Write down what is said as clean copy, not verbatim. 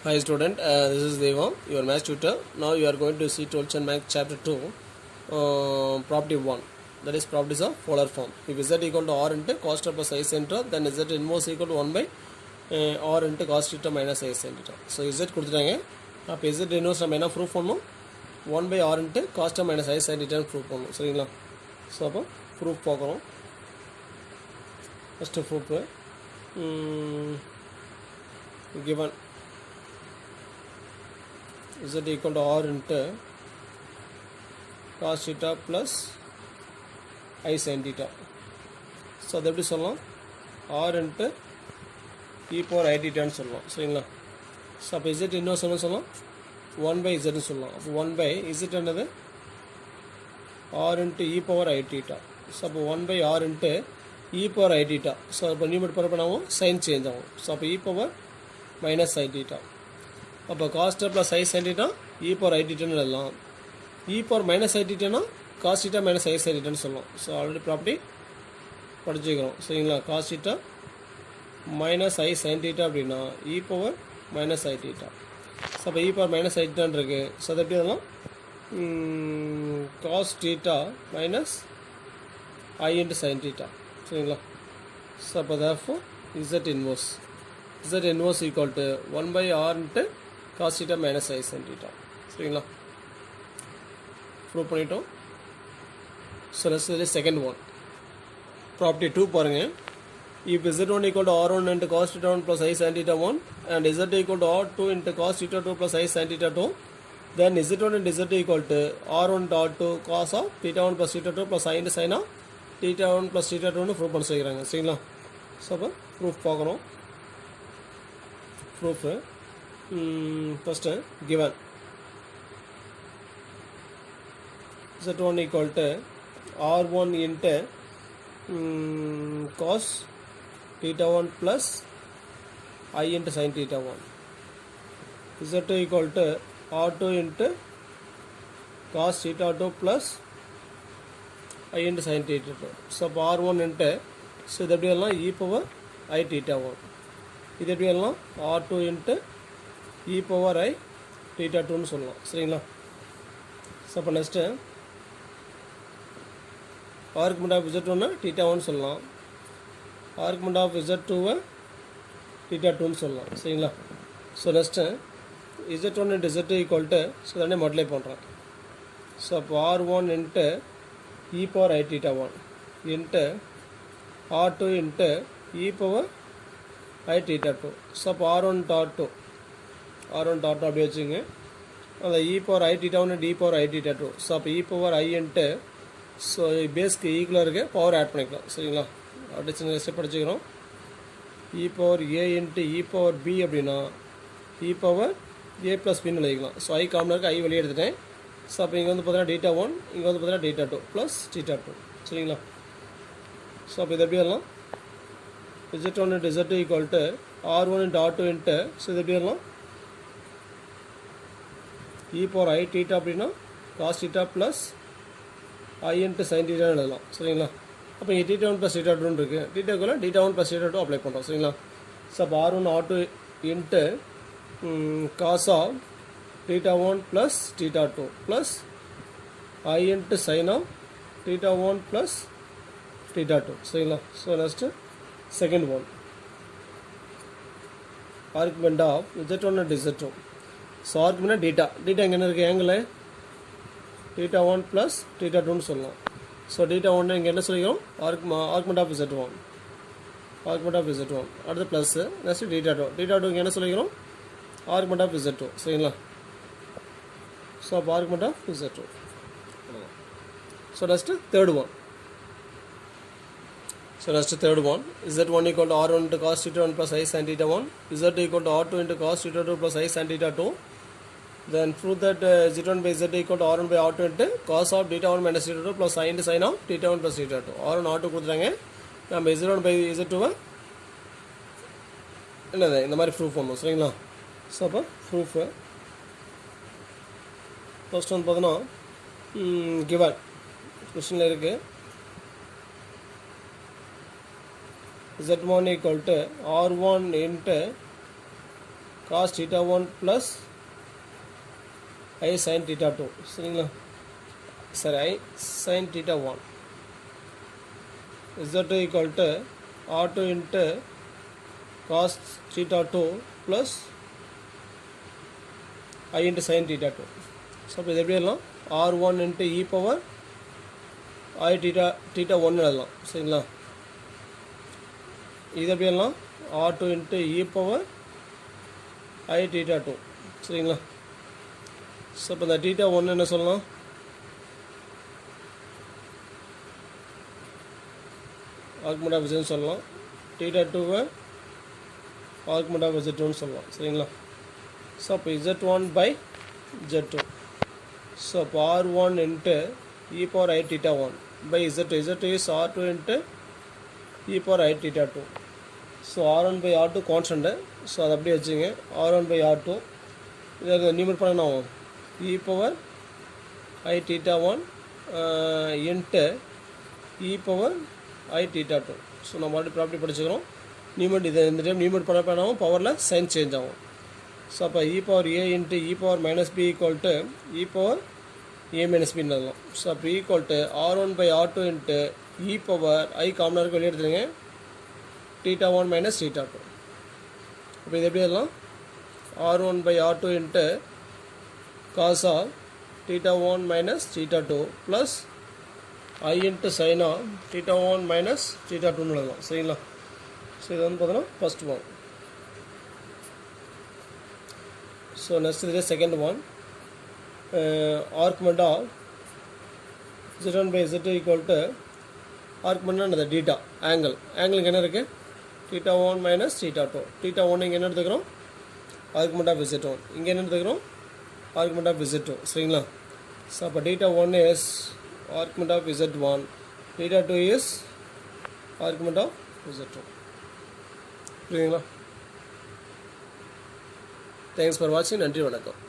Hi student, this is Devam, your math tutor. Now you are going to see 12th and Math chapter 2, property 1. That is properties of polar form. If z equal to r into cos theta plus I sin theta, then z inverse equal to 1 by r into cos theta minus I sin theta. So z கொடுத்துட்டாங்க. அப்போ z inverse நம்ம என்ன proof பண்ணணும்? 1 by r into cos theta minus I sin theta proof பண்ணணும். சரிங்களா? So அப்போ proof பார்க்குறோம். First proof given z equal to r into cos theta plus I sin theta. So அது எப்படி சொல்லலாம்? r into e power I theta ன்னு சொல்லலாம். சரிங்களா? ஸோ அப்போ z இன்னும் சொல்லலாம் 1 by z ன்னு சொல்லலாம். அப்போ 1 by z என்னது r into e power I theta. So அப்போ 1 by r into e power I theta. So அப்போ நியூமரேட்டர் பவர் பண்ணாவும் சைன் சேஞ்ச் ஆகும். ஸோ அப்போ e power minus I theta. அப்போ cos theta plus I sin theta e power I theta ன்னு எழுதலாம். e power minus I theta னா cos theta minus I sin theta ன்னு சொல்லலாம். So already property படிச்சுக்கிறோம். சரிங்களா? cos theta minus I sin theta அப்படின்னா e power minus I theta. So அப்போ e power minus I theta இருக்கு. So அது எப்படி எழுதலாம்? cos theta minus I into sin theta. சரிங்களா? ஸோ அப்போ therefore z inverse equal to 1 by r into cos theta minus I sin theta. சரிங்களா? Prove பண்ணிட்டோம். So next இதில் second one property 2 பாருங்கள். if z1 equal to r1 into cos theta 1 plus I sin theta 1 and z equal to r2 into cos theta 2 plus I sin theta 2, then z1 and z equal to r1 into r2 cos of theta 1 plus theta 2 plus I into sin of theta 1 plus theta 2 ன்னு prove பண்ண சொல்லிக்கிறாங்க. சரிங்களா? So அப்போ proof பார்க்குறோம். Proof first given z1 equal to r1 into cos theta 1 plus I into sin theta 1, z2 equal to r2 into cos theta 2 plus I into sin theta 2. So அப்போ r1 into so இது எப்படி எல்லாம் e power I theta 1, இது எப்படி எல்லாம் r2 into e power I theta 2ன்னு சொல்லலாம். சரிங்களா? ஸோ அப்போ next argument of z1 theta 1 சொல்லலாம், ஆர்குமெண்ட் ஆஃப் z2 theta 2ன்னு சொல்லலாம். சரிங்களா? So next z1 into z2 equal to so தானே மல்டிப்ளை பண்ணுறேன். ஸோ அப்போ r1 into e power I theta 1 into r2 into e power I theta 2. So அப்போ r1 dot 2 அப்படி வச்சுங்க. அந்த e power I theta 1 and e power I theta 2. So அப்போ e power I into so பேஸ்க்கு ஈக்குவலாக இருக்க power add பண்ணிக்கலாம். சரிங்களா? அப்படி சின்ன ஸ்டெப் படிச்சுக்கிறோம். e power a into e power b அப்படின்னா e power a plus bன்னு எழுதிக்கலாம். ஸோ I காமனாக I வெளியே எடுத்துட்டேன். ஸோ அப்போ இங்கே வந்து பார்த்தீங்கன்னா theta 1, இங்கே வந்து பார்த்தீங்கன்னா theta 2 ப்ளஸ் theta 2. சரிங்களா? ஸோ அப்போ இது எப்படி வரலாம்? z1 into z2 equal to r1 into r2 into so இது எப்படி வரலாம்? e power I theta அப்படின்னா cos theta plus I into sin theta எழுதலாம். சரிங்களா? அப்போ இங்கே theta 1 plus theta 2 இருக்குது. theta 1 plus theta 2 அப்ளை பண்ணுறோம். சரிங்களா? ஸோ அப்போ r1 r2 into cos of theta 1 plus theta 2 plus I into sin of theta 1 plus theta 2. சரிங்களா? So next second one argument of z1 and z2. So argument theta எங்கே என்ன இருக்குது? Angle theta 1 plus theta 2ன்னு சொல்லலாம். So theta 1 இங்கே என்ன சொல்லிக்கிறோம்? Argument of z1, அடுத்து ப்ளஸ்ஸு நெக்ஸ்ட்டு theta 2 இங்கே என்ன சொல்லிக்கிறோம்? Argument of z2. சரிங்களா? ஸோ அப்போ argument of z2. So next third one z1 equal to r1 into cos theta 1 plus I sin theta 1, z equal to r2 into cos theta 2 plus I sin theta 2. Then prove that z1 by z equal to r1 by r2 into cos of theta 1 minus theta 2 plus I into sin of theta 1 plus theta 2. r1 r2 கொடுத்துட்டாங்க. நம்ம z1 by z2 என்னது இந்த மாதிரி proof பண்ணணும். சரிங்களா? So அப்போ proof first வந்து பார்த்தோன்னா கிவன் கொஸ்டினில் இருக்குது z1 equal to r1 into cos theta 1 plus I sin theta 2 சரிங்களா சரி I sin theta 1 z2 equal to r2 into cos theta 2 plus I into sin theta 2 so இப்போ இது எப்படி எழுதலாம் r1 into e power I theta 1 எழுதலாம் சரிங்களா இது எப்படி எழுதலாம் r2 into e power I theta 2 சரிங்களா ஸோ இப்போ இந்த theta 1 என்ன சொல்லலாம் ஆர்குமெண்ட் ஆஃப் z சொல்லலாம் theta 2 ஆர்குமெண்ட் ஆஃப் z2 சொல்லலாம் சரிங்களா ஸோ அப்போ z1 by z2 ஸோ அப்போ r1 into e power I theta 1 by z2 is r2 into e power I theta 2 so r1 by r2 constant so அதை அப்படியே வச்சுங்க r1 by r2 இதை numerate பண்ண என்ன ஆகும் e power I theta 1 into e power I theta 2 so நம்ம மறுபடியும் property படிச்சுக்கிறோம் numerate இதை இந்த டைம் நியூமரேட் பண்ண ஆகும் பவரில் சைன் சேஞ்ச் ஆகும் ஸோ அப்போ e power a into e power minus b equal to e power a minus b எழுதலாம் ஸோ அப்போ equal to r1 by r2 into e power I காமனாக இருக்க வெளியே எடுத்துருங்க theta 1 minus theta 2 அப்போ இது எப்படி எழுதலாம் r1 by r2 into cos of theta 1 minus theta 2 plus I into sin of theta 1 minus theta 2 எழுதலாம் சரிங்களா ஸோ இது வந்து பார்த்தோன்னா ஃபர்ஸ்ட் ஒன் ஸோ நெக்ஸ்ட் இது second one argument of z1 by z2 equal to ஆர்குமெண்ட்னா அந்த theta ஆங்கிளுக்கு என்ன இருக்குது theta 1 minus theta 2 theta 1 இங்கே என்ன எடுத்துக்கிறோம் ஆர்குமெண்ட் ஆஃப் z1 இங்கே என்ன எடுத்துக்கிறோம் ஆர்குமெண்ட் ஆஃப் z2 சரிங்களா ஸோ அப்போ theta 1 is argument of z1 theta 2 is argument of z2 புரியுதுங்களா தேங்க்ஸ் ஃபார் வாட்சிங் நன்றி வணக்கம்